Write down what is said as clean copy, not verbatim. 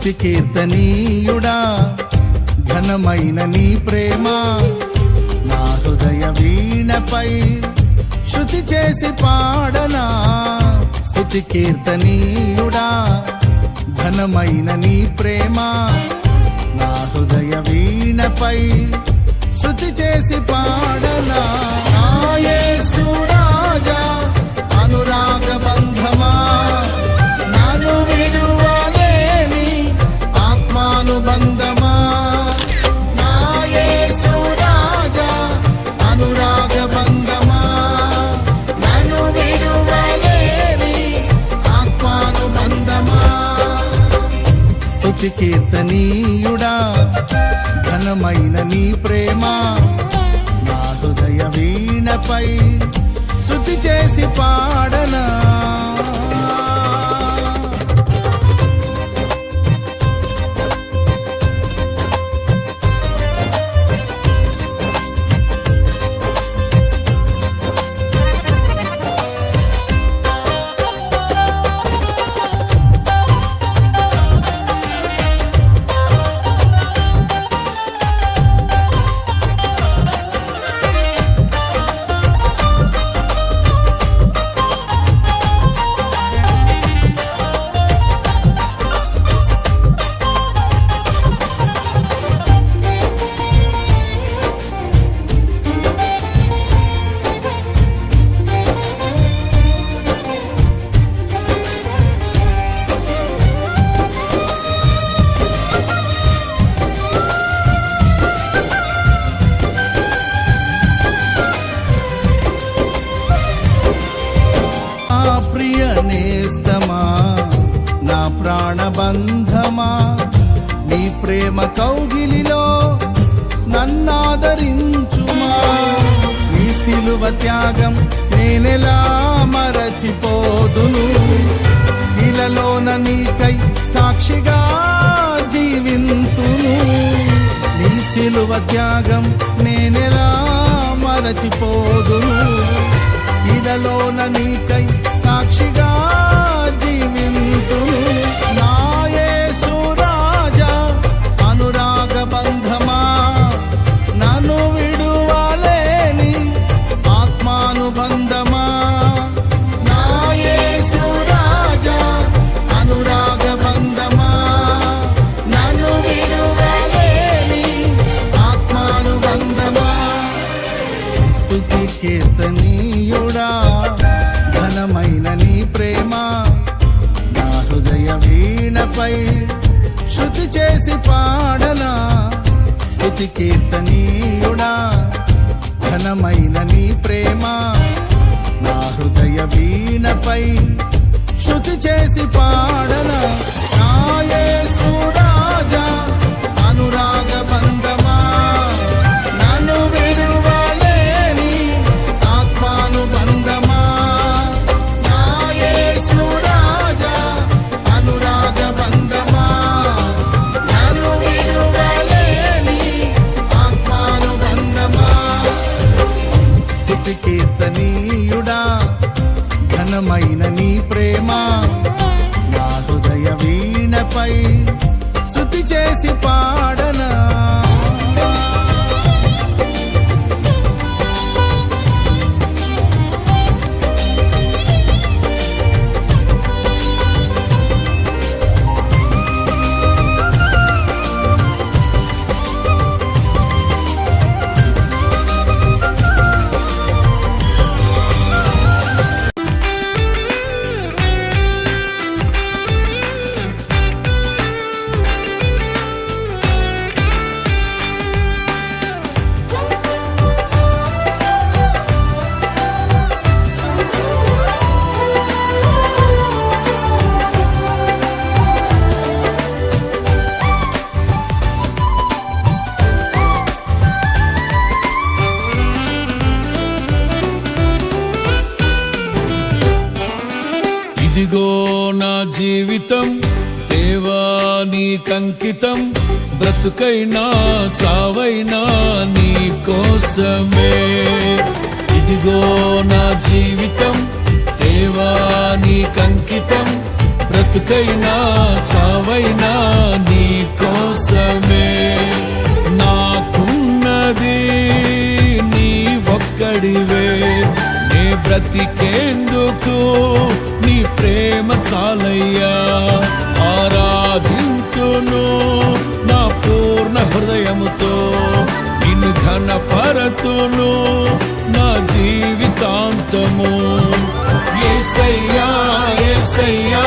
స్తుతి కీర్తనీయుడా ఘనమైన నీ ప్రేమ నా హృదయ వీణపై శృతి చేసి పాడనా. స్తుతి కీర్తనీయుడా ఘనమైన నీ ప్రేమ నా హృదయ వీణపై శృతి చేసి పాడనా. నా యేసు రాజా అనురాగ బంధమా నన్ను విడువలేని ఆత్మానుబంధమా. నా యేసు రాజా అనురాగ బంధమా నన్ను విడువలేని ఆత్మానుబంధమా. స్తుతి కీర్తనీయుడా ఘనమైన నీ ప్రేమ నా హృదయ వీణపై శృతి చేసి పాడనా. ప్రియ నేస్తమా నా ప్రాణబంధమా నీ ప్రేమ కౌగిలిలో నన్నాదరించుమా. నీ సిలువ త్యాగం నేనెలా మరచిపోదును. ఇలలోన నీకై సాక్షిగా జీవింతును. నీ సిలువ త్యాగం నేనెలా మరచిపోదును. ఇలలోన నీకై సాక్షిగా జీవింతును. నా యేసు రాజా అనురాగ బంధమా నన్ను విడువలేని ఆత్మానుబంధమా. నా యేసు రాజా అనురాగ బంధమా నన్ను విడువలేని ఆత్మానుబంధమా. స్తుతి కీర్తనీయుడా ఘనమైన నీ ప్రేమ నా హృదయ వీణపై శృతి చేసి పాడనా. స్తుతి కీర్తనీయుడా ఘనమైన నీ ప్రేమ నా హృదయ వీణపై శృతి చేసి పాడనా. నా యేసు రాజా అనురాగ బంధమా నన్ను విడువలేని ఆత్మానుబంధమా. నా యేసు రాజా అనురాగ బంధమా నన్ను విడువలేని ఆత్మానుబంధమా. స్తుతి కీర్తనీయుడా ఘనమైన నీ ప్రేమ నా హృదయ వీణపై శృతి చేసి పాడనా. ఇదిగో నా జీవితం దేవా నీకంకితం. బ్రతుకైనా చావైనా నీ కోసమే. ఇదిగో నా జీవితం దేవా నీకంకితం. బ్రతుకైనా చావైనా నీ కోసమే. నాకున్నది నీ ఒక్కడివే, నే బ్రతికేందుకు నీ ప్రేమ చాలయ్యా. ఆరాధింతును నా పూర్ణ హృదయముతో, నిన్ను ఘనపరతును నా జీవితాంతము. యేసయ్యా యేసయ్యా